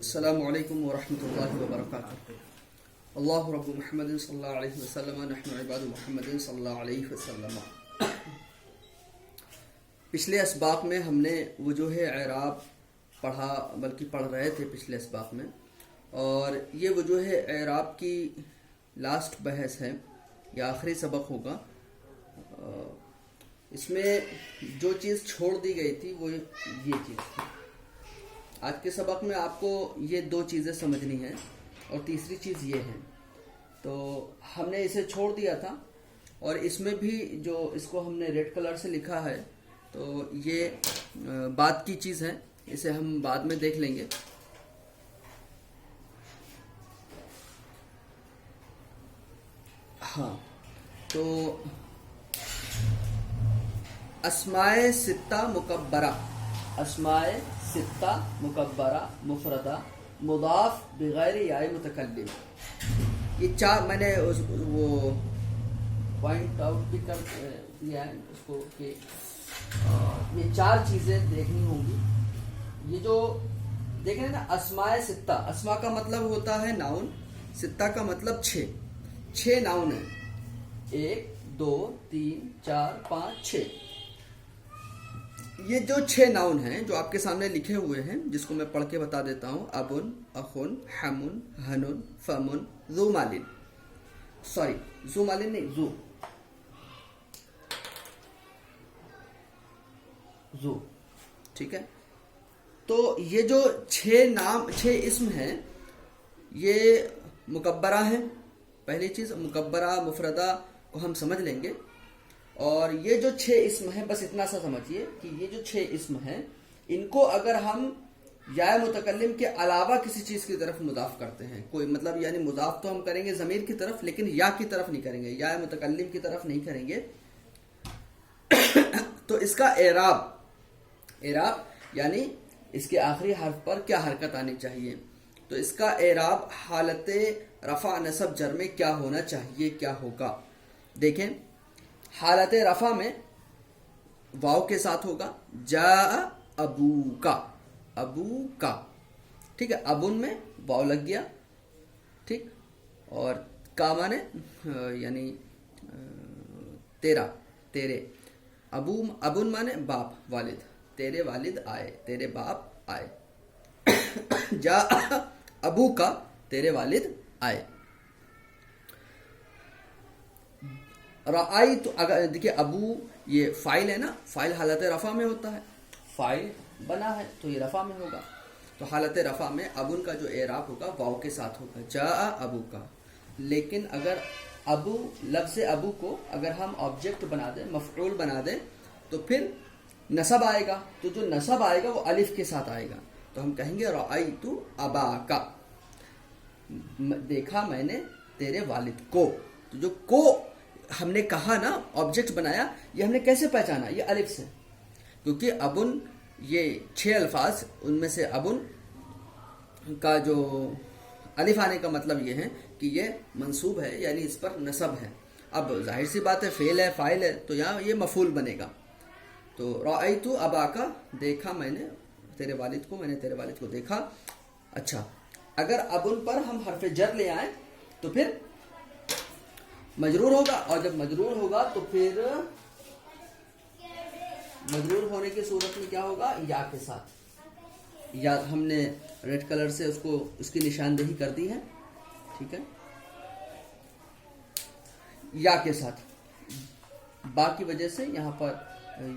السلام علیکم ورحمۃ اللہ وبرکاتہ. اللہ رب محمد صلی اللہ علیہ وسلم نحن عباد محمد صلی اللہ علیہ وسلم. پچھلے اسباق میں ہم نے وجوہ اعراب پڑھا، بلکہ پڑھ رہے تھے پچھلے اسباق میں، اور یہ وجوہ اعراب کی لاسٹ بحث ہے، یہ آخری سبق ہوگا. اس میں جو چیز چھوڑ دی گئی تھی وہ یہ چیز تھی. آج کے سبق میں آپ کو یہ دو چیزیں سمجھنی ہیں اور تیسری چیز یہ ہے. تو ہم نے اسے چھوڑ دیا تھا، اور اس میں بھی جو اس کو ہم نے ریڈ کلر سے لکھا ہے تو یہ بعد کی چیز ہے، اسے ہم بعد میں دیکھ لیں گے. ہاں، تو اسماء ستہ مکبرہ، اسماء ستہ مکبرہ مفردہ مضاف بغیر یا متکلم، یہ چار میں نے وہ پوائنٹ آؤٹ بھی کر دیا ہے اس کو کہ یہ چار چیزیں دیکھنی ہوں گی. یہ جو دیکھیں نا، اسماء ستہ، اسماء کا مطلب ہوتا ہے ناؤن، ستہ کا مطلب چھ ناؤن ہیں، 1 2 3 4 5 6. یہ جو 6 ناؤن ہیں جو آپ کے سامنے لکھے ہوئے ہیں، جس کو میں پڑھ کے بتا دیتا ہوں: ابن، اخن، حمن، ہنن، فمن، ذو مالن. سوری، ذو مالن نہیں، ذو، ٹھیک ہے. تو یہ جو 6 اسم ہیں یہ مکبرہ ہیں. پہلی چیز مکبرہ مفردہ کو ہم سمجھ لیں گے، اور یہ جو 6 اسم ہیں، بس اتنا سا سمجھیے کہ یہ جو 6 اسم ہیں، ان کو اگر ہم یا متکلم کے علاوہ کسی چیز کی طرف مضاف کرتے ہیں، کوئی مطلب یعنی مضاف تو ہم کریں گے ضمیر کی طرف، لیکن یا کی طرف نہیں کریں گے، یا متکلم کی طرف نہیں کریں گے، تو اس کا اعراب یعنی اس کے آخری حرف پر کیا حرکت آنی چاہیے. تو اس کا اعراب حالت رفع نصب جر میں کیا ہونا چاہیے، کیا ہوگا. دیکھیں، حالت رفع میں واو کے ساتھ ہوگا جاء ابوکا، ابوکا، ٹھیک ہے. ابن میں واو لگ گیا، ٹھیک، اور کا مانے یعنی تیرا، تیرے. ابن مانے باپ، والد، تیرے والد آئے، تیرے باپ آئے. جاء ابوکا، تیرے والد آئے. رأیت، اگر دیکھیے ابو یہ فاعل ہے نا، فاعل حالت رفع میں ہوتا ہے، فاعل بنا ہے تو یہ رفع میں ہوگا. تو حالت رفع میں ابن کا جو اعراب ہوگا واو کے ساتھ ہوگا جاء ابو کا. لیکن اگر ابو، لفظ ابو کو اگر ہم آبجیکٹ بنا دیں، مفعول بنا دیں، تو پھر نصب آئے گا. تو جو نصب آئے گا وہ الف کے ساتھ آئے گا. تو ہم کہیں گے رأیت اباکا، دیکھا میں نے تیرے والد کو. تو جو کو ہم نے کہا نا، آبجیکٹ بنایا، یہ ہم نے کیسے پہچانا؟ یہ الف سے، کیونکہ ابن یہ 6 الفاظ، ان میں سے ابن کا جو الف آنے کا مطلب یہ ہے کہ یہ منصوب ہے، یعنی اس پر نصب ہے. اب ظاہر سی بات ہے، فعل ہے، فاعل ہے، تو یہاں یہ مفعول بنے گا. تو رأیت اباکا، دیکھا میں نے تیرے والد کو، میں نے تیرے والد کو دیکھا. اچھا، اگر ابن پر ہم حرف جر لے آئیں تو پھر مجرور ہوگا، اور جب مجرور ہوگا تو پھر مجرور ہونے کی صورت میں کیا ہوگا؟ یا کے ساتھ. یا ہم نے ریڈ کلر سے اس کی نشاندہی کر دی ہے، ٹھیک ہے، یا کے ساتھ. با کی وجہ سے یہاں پر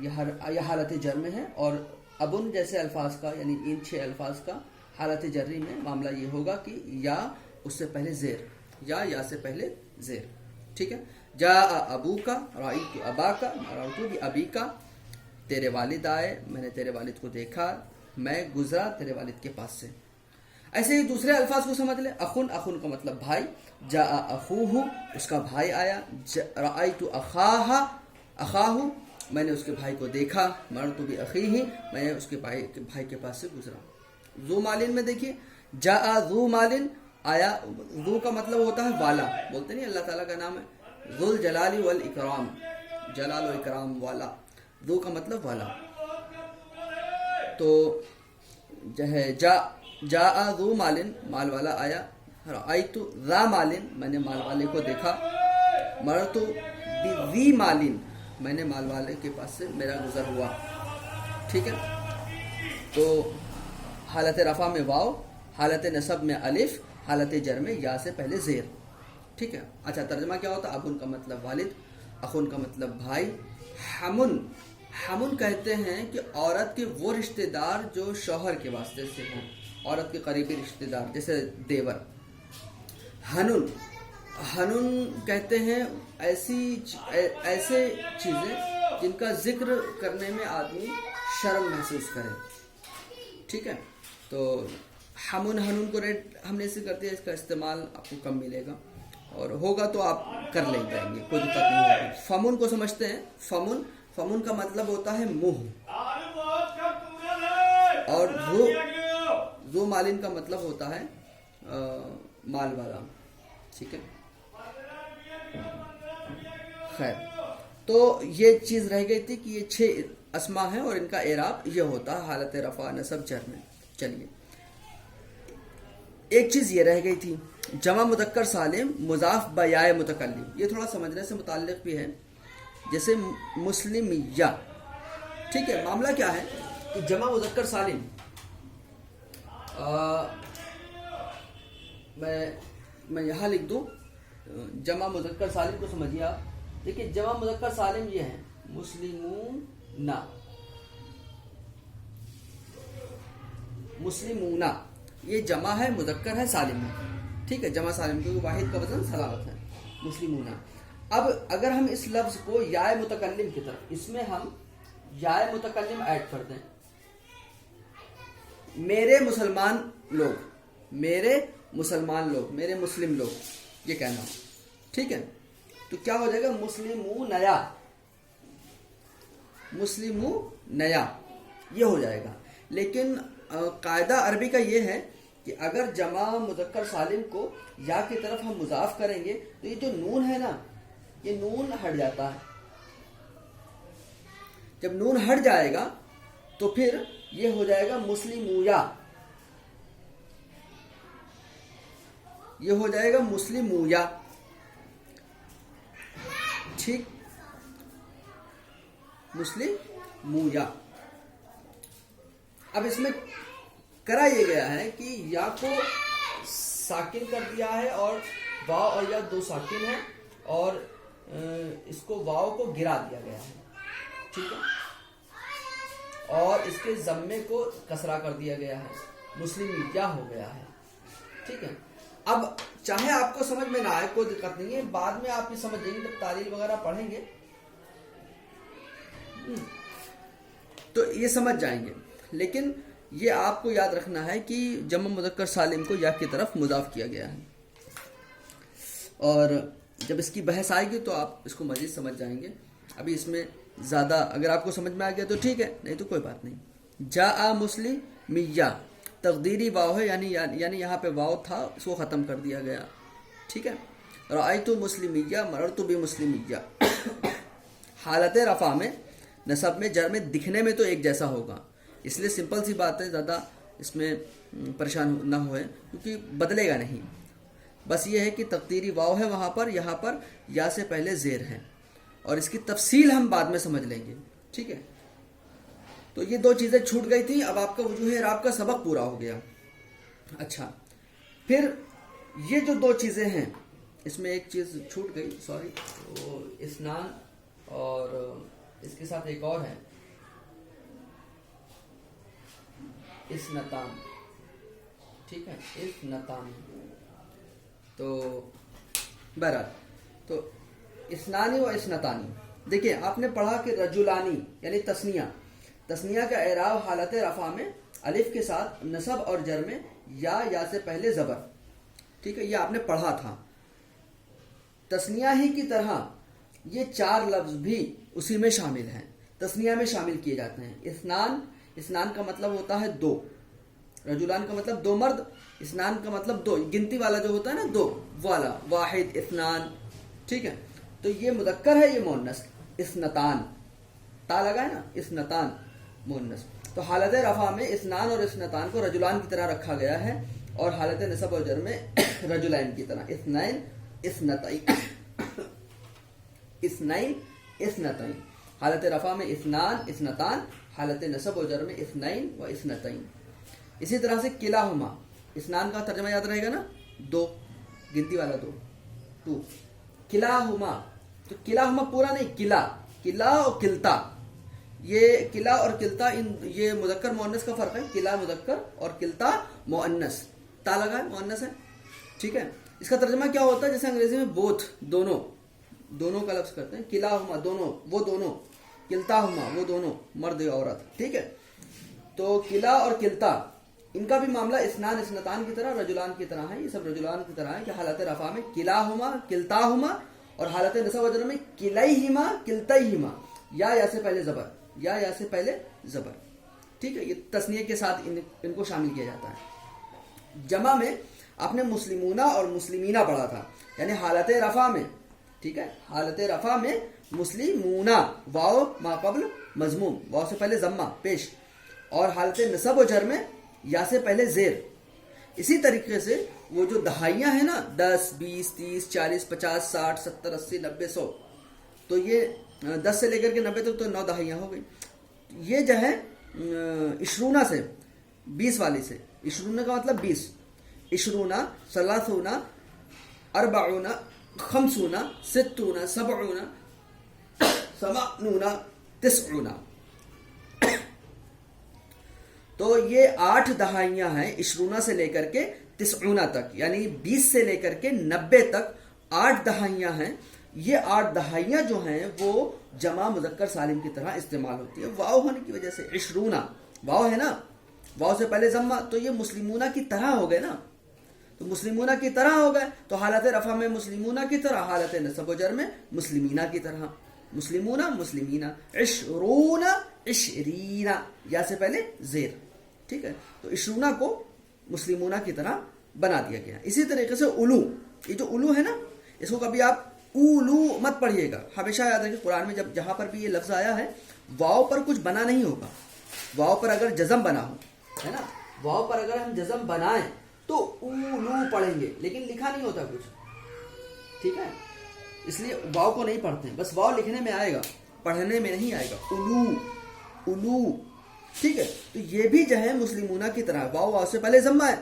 یہ حالت جر میں ہے، اور ابن جیسے الفاظ کا، یعنی ان 6 الفاظ کا حالت جری میں معاملہ یہ ہوگا کہ یا اس سے پہلے زیر، یا سے پہلے زیر، ٹھیک ہے. جاء ابوکا، رأیت اباکا، مررت بابیکا، تیرے والد آئے، میں نے تیرے والد کو دیکھا، میں گزرا تیرے والد کے پاس سے. ایسے ہی دوسرے الفاظ کو سمجھ لیں. اخن، اخن کا مطلب بھائی. جاء اخوہ، اس کا بھائی آیا. رأیت اخاہ، اخاہ، میں نے اس کے بھائی کو دیکھا. مررت باخیہ، میں نے اس کے بھائی کے پاس سے گزرا. ذو مالن میں دیکھیے، جاء ذو مالن، آیا. ذو کا مطلب ہوتا ہے والا، بولتے نہیں اللہ تعالیٰ کا نام ہے ذو الجلال والاکرام، جلال و اکرام والا. ذو کا مطلب والا. تو جو ہے جا جاء ذو مالن مال والا آیا، رأیت ذا مالن میں نے مال والے کو دیکھا، مررت بذی مالن میں نے مال والے کے پاس سے میرا گزر ہوا. ٹھیک ہے، تو حالت رفع میں واو، حالت نصب میں الف، حالت جر میں یا سے پہلے زیر. ٹھیک ہے. اچھا ترجمہ کیا ہوتا ہے؟ ابن کا مطلب والد، اخن کا مطلب بھائی. حمن، حمن کہتے ہیں کہ عورت کے وہ رشتہ دار جو شوہر کے واسطے سے ہوں، عورت کے قریبی رشتہ دار جیسے دیور. حنن، حنن کہتے ہیں ایسے چیزیں جن کا ذکر کرنے میں آدمی شرم محسوس کرے. ٹھیک ہے، تو حمن حنن کو ریٹ ہم نے اسے کرتے ہیں، اس کا استعمال آپ کو کم ملے گا، اور ہوگا تو آپ کر لیں جائیں گے، کوئی دقت نہیں ہوگی. فمن کو سمجھتے ہیں. فمن، فمن کا مطلب ہوتا ہے منہ، اور ذو مالن کا مطلب ہوتا ہے مال والا. ٹھیک ہے، خیر. تو یہ چیز رہ گئی تھی کہ یہ 6 اسما ہیں اور ان کا اعراب یہ ہوتا ہے حالت رفع نصب جر میں. چلیے ایک چیز یہ رہ گئی تھی، جمع مذکر سالم مضاف بیائے متکلم. یہ تھوڑا سمجھنے سے متعلق بھی ہے، جیسے مسلمیہ. ٹھیک ہے، معاملہ کیا ہے کہ جمع مذکر سالم، میں یہاں لکھ دوں جمع مذکر سالم کو سمجھیے آپ. دیکھیے جمع مذکر سالم یہ ہے مسلمون، مسلمون یہ جمع ہے، مذکر ہے، سالم ہے. ٹھیک ہے، جمع سالم کیونکہ واحد کا وزن سلامت ہے. مسلمون. اب اگر ہم اس لفظ کو یا متکلم کی طرف، اس میں ہم یا متکلم ایڈ کر دیں، میرے مسلمان لوگ، میرے مسلمان لوگ، میرے مسلم لوگ، یہ کہنا. ٹھیک ہے، تو کیا ہو جائے گا؟ مسلمون نیا، مسلمون نیا یہ ہو جائے گا. لیکن قاعدہ عربی کا یہ ہے کہ اگر جمع مذکر سالم کو یا کی طرف ہم مضاف کریں گے تو یہ جو نون ہے نا، یہ نون ہٹ جاتا ہے. جب نون ہٹ جائے گا تو پھر یہ ہو جائے گا مسلمویا، یہ ہو جائے گا مسلمویا. ٹھیک، مسلمویا. اب اس میں کرا یہ گیا ہے کہ یا کو ساکن کر دیا ہے، اور واو اور یا دو ساکن ہیں، اور اس کو واو کو گرا دیا گیا ہے. ٹھیک ہے، اور اس کے ضمے کو کسرہ کر دیا گیا ہے، مسلمیہ ہو گیا ہے. ٹھیک ہے، اب چاہے آپ کو سمجھ میں نہ آئے کوئی دقت نہیں ہے، بعد میں آپ یہ سمجھ جائیں گے جب تعلیل وغیرہ پڑھیں گے تو یہ سمجھ جائیں گے. لیکن یہ آپ کو یاد رکھنا ہے کہ جمع مذکر سالم کو یا کی طرف مضاف کیا گیا ہے، اور جب اس کی بحث آئے گی تو آپ اس کو مزید سمجھ جائیں گے. ابھی اس میں زیادہ اگر آپ کو سمجھ میں آ گیا تو ٹھیک ہے، نہیں تو کوئی بات نہیں. جاء مسلمیہ تقدیری واو ہے، یعنی یہاں پہ واو تھا، اس کو ختم کر دیا گیا. ٹھیک ہے، رأیت مسلمیہ مررت بمسلمیہ. حالت رفع میں، نصب میں، جر میں، دکھنے میں تو ایک جیسا ہوگا، اس لیے سمپل سی بات ہے، زیادہ اس میں پریشان نہ ہوئے کیونکہ بدلے گا نہیں. بس یہ ہے کہ تقدیری واو ہے وہاں پر، یہاں پر یا سے پہلے زیر ہے، اور اس کی تفصیل ہم بعد میں سمجھ لیں گے. ٹھیک ہے، تو یہ 2 چیزیں چھوٹ گئی تھی، اب آپ کا وجوہ اعراب کا سبق پورا ہو گیا. اچھا، پھر یہ جو 2 چیزیں ہیں، اس میں ایک چیز چھوٹ گئی، سوری، وہ اسنان، اور اس کے ساتھ ایک اور ہے اسنتان. ٹھیک ہے، اسنتان. تو بہرحال تو اسنانی و اسنتانی. دیکھیں آپ نے پڑھا کہ رجلانی یعنی تثنیہ کا اعراب حالت رفع میں الف کے ساتھ نصب اور جر میں یا سے پہلے زبر. ٹھیک ہے، یہ آپ نے پڑھا تھا. تثنیہ ہی کی طرح یہ 4 لفظ بھی اسی میں شامل ہیں، تثنیہ میں شامل کیے جاتے ہیں. اسنان کا مطلب ہوتا ہے 2، رجلان کا مطلب 2 مرد، اسنان کا مطلب 2، گنتی والا جو ہوتا ہے نا 2 والا، واحد، اثنان. ٹھیک ہے، تو یہ مذکر ہے، یہ مؤنث. اسنتان، تا لگا ہے نا، اسنتان مؤنث. تو حالت رفع میں اسنان اور اسنتان کو رجلان کی طرح رکھا گیا ہے، اور حالت نصب اور جر میں رجلین کی طرح، اثنین اثنتین، اثنین اثنتین، حالت رفع میں اسنان اسنتان، حالت نصب و جر میں اثنین و اثنتین۔ اسی طرح سے کلاہما، اسنان کا ترجمہ یاد رہے گا نا، دو، گنتی والا دو، ٹو، کلاہما، تو کلاہما پورا نہیں، کلا اور کلتا، یہ کلا اور کلتا یہ مذکر مؤنث کا فرق ہے، کلا مذکر اور کلتا مؤنث، تا لگا ہے مؤنث ہے، ٹھیک ہے۔ اس کا ترجمہ کیا ہوتا ہے؟ جیسے انگریزی میں بوتھ، دونوں کا لفظ کرتے ہیں، کلاہما دونوں، وہ دونوں، کلتاہما وہ دونوں، مرد یا عورت، ٹھیک ہے۔ تو کلا اور کلتا ان کا بھی معاملہ اسنان اسنتان کی طرح رجلان کی طرح ہے، یہ سب رجلان کی طرح ہے کہ حالت رفع میں کلاہما کلتاہما، اور حالت نصب و جر میں کلیہما کلتیہما، یا سے پہلے زبر، یا سے پہلے زبر، ٹھیک ہے۔ یہ تثنیہ کے ساتھ ان کو شامل کیا جاتا ہے۔ جمع میں آپ نے مسلمونہ اور مسلمینہ پڑھا تھا، یعنی حالت رفع میں، ٹھیک ہے، حالت رفع میں مسلمونہ، واو ما قبل مضموم، واو سے پہلے ضمہ پیش، اور حالت نصب و جر میں یا سے پہلے زیر۔ اسی طریقے سے وہ جو دہائیاں ہیں نا، 10 20 30 40 50 60 70 80 90 100، تو یہ 10 سے لے کر کے 90 تک تو 9 دہائیاں ہو گئی۔ یہ جو ہے عشرونہ سے، 20 والی سے، عشرونہ کا مطلب 20، عشرونہ، ثلاثونہ، اربعونہ، خمسونہ، ستونہ، سبعونہ، ثمانونہ، تسعونہ، تو یہ 8 دہائیاں ہیں عشرونہ سے لے کر کے تسعونہ تک، یعنی 20 سے لے کر کے 90 تک 8 دہائیاں ہیں۔ یہ 8 دہائیاں جو ہیں وہ جمع مذکر سالم کی طرح استعمال ہوتی ہے، واو ہونے کی وجہ سے، عشرونہ واو ہے نا، واو سے پہلے ضمہ، تو یہ مسلمونہ کی طرح ہو گئے نا، تو مسلمونہ کی طرح ہو گئے، تو حالت رفع میں مسلمونہ کی طرح، حالت نصب و جر میں مسلمینہ کی طرح، مسلمونہ مسلمینہ، عشرون عشرینہ، یا سے پہلے زیر، ٹھیک ہے۔ تو عشرونہ کو مسلمونہ کی طرح بنا دیا گیا۔ اسی طریقے سے الو، یہ جو الو ہے نا، اس کو کبھی آپ اولو مت پڑھیے گا، ہمیشہ یاد رکھیں قرآن میں جہاں پر بھی یہ لفظ آیا ہے، واو پر کچھ بنا نہیں ہوگا، واو پر اگر جزم بنا ہو، ہے نا، واو پر اگر ہم جزم بنائیں تو اولو پڑھیں گے، لیکن لکھا نہیں ہوتا کچھ، ٹھیک ہے، اس لیے واو کو نہیں پڑھتے ہیں، بس واو لکھنے میں آئے گا، پڑھنے میں نہیں آئے گا، الو الو، ٹھیک ہے۔ تو یہ بھی جو ہے مسلمونہ کی طرح، واو سے پہلے ضمہ ہے،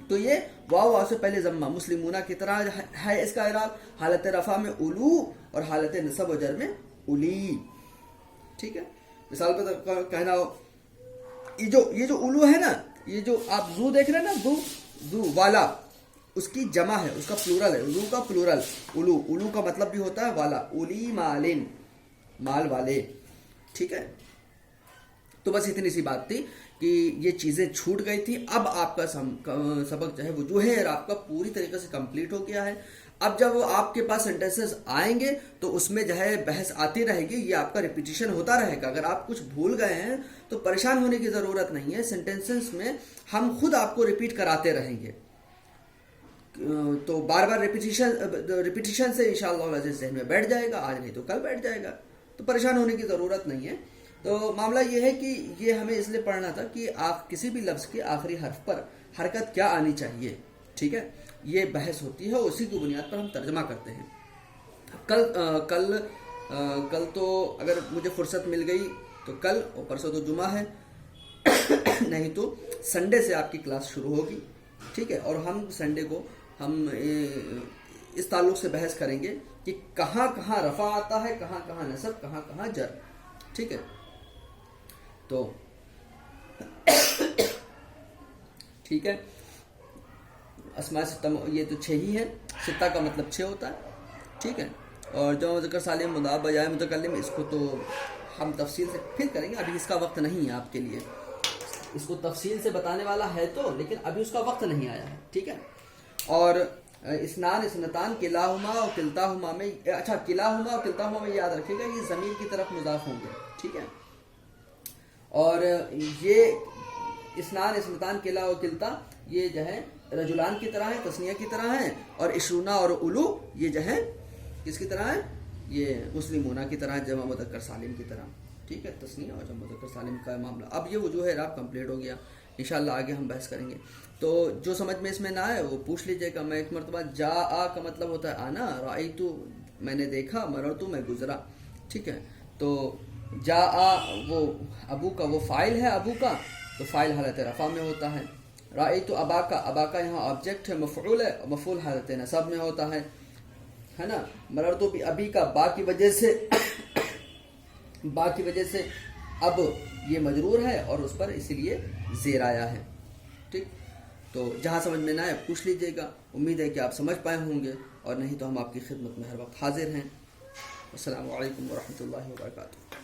تو یہ واو سے پہلے ضمہ مسلمونہ کی طرح ہے۔ اس کا اعراب حالت رفع میں الو اور حالت نصب و جر میں الی، ٹھیک ہے۔ مثال پر کہنا ہو، یہ جو الو ہے نا، یہ جو آپ زو دیکھ رہے ہیں نا، زو والا، اس کی جمع ہے، اس کا پلورل ہے، زو کا پلورل الو کا مطلب بھی ہوتا ہے والا، الی مالن، مال والے، ٹھیک ہے۔ تو بس اتنی سی بات تھی کہ یہ چیزیں چھوٹ گئی تھی، اب آپ کا سبق جو ہے وجوہ اعراب کا پوری طریقے سے کمپلیٹ ہو گیا ہے۔ اب جب آپ کے پاس سینٹینسز آئیں گے تو اس میں جو ہے بحث آتی رہے گی، یہ آپ کا ریپیٹیشن ہوتا رہے گا۔ اگر آپ کچھ بھول گئے ہیں تو پریشان ہونے کی ضرورت نہیں ہے، سینٹینسز میں ہم خود آپ کو ریپیٹ کراتے رہیں گے، تو بار بار ریپیٹیشن سے انشاءاللہ ذہن میں بیٹھ جائے گا، آج نہیں تو کل بیٹھ جائے گا، تو پریشان ہونے کی ضرورت نہیں ہے۔ تو معاملہ یہ ہے کہ یہ ہمیں اس لیے پڑھنا تھا کہ آپ کسی بھی لفظ کے آخری حرف پر حرکت کیا آنی چاہیے، ٹھیک ہے، یہ بحث ہوتی ہے، اسی کی بنیاد پر ہم ترجمہ کرتے ہیں۔ کل تو اگر مجھے فرصت مل گئی تو کل، اور پرسوں تو جمعہ ہے، نہیں تو سنڈے سے آپ کی کلاس شروع ہوگی، ٹھیک ہے، اور ہم سنڈے کو ہم اس تعلق سے بحث کریں گے کہ کہاں کہاں رفع آتا ہے، کہاں کہاں نصب، کہاں کہاں جر، ٹھیک ہے۔ تو ٹھیک ہے، اسماء ستہ یہ تو 6 ہی ہیں، ستہ کا مطلب 6 ہوتا ہے، ٹھیک ہے، اور جمع مذکر سالم مضاف بجائے متکلم، اس کو تو ہم تفصیل سے پھر کریں گے، ابھی اس کا وقت نہیں ہے آپ کے لیے، اس کو تفصیل سے بتانے والا ہے تو، لیکن ابھی اس کا وقت نہیں آیا ہے، ٹھیک ہے۔ اور اسنان اسنتان کلاہما اور کلتاہما میں، اچھا کلاہما اور کلتاہما میں یاد رکھے گا یہ ضمیر کی طرف مضاف ہوں گے، ٹھیک ہے، اور یہ اسنان اسنتان کلا اور کلتا یہ جو ہے رجلان کی طرح ہے، تثنیہ کی طرح ہے، اور عشرونہ اور الو یہ جو ہے کس کی طرح ہے، یہ مسلمونہ کی طرح، جمع مذکر سالم کی طرح۔ ٹھیک ہے، تثنیہ اور جمع مذکر سالم کا معاملہ. اب یہ وجوہ اعراب کمپلیٹ ہو گیا. انشاءاللہ آگے ہم بحث کریں گے. تو جو سمجھ میں اس میں نہ آئے وہ پوچھ لیجئے گا. میں ایک مرتبہ جاء کا مطلب ہوتا ہے آنا، رأیت میں نے دیکھا، مررت میں گزرا. ٹھیک ہے، تو جاء وہ ابو کا وہ فاعل ہے، ابو کا تو فاعل حالت رفع میں ہوتا ہے. رأیت اباکا، اباکا یہاں آبجیکٹ ہے، مفعول ہے، مفعول حالت نصب میں ہوتا ہے نا. مررت بھی ابھی کا با کی وجہ سے اب یہ مجرور ہے اور اس پر اسی لیے زیر آیا ہے. ٹھیک، تو جہاں سمجھ میں نہ آئے پوچھ لیجیے گا. امید ہے کہ آپ سمجھ پائے ہوں گے، اور نہیں تو ہم آپ کی خدمت میں ہر وقت حاضر ہیں. السلام علیکم ورحمۃ اللہ وبرکاتہ.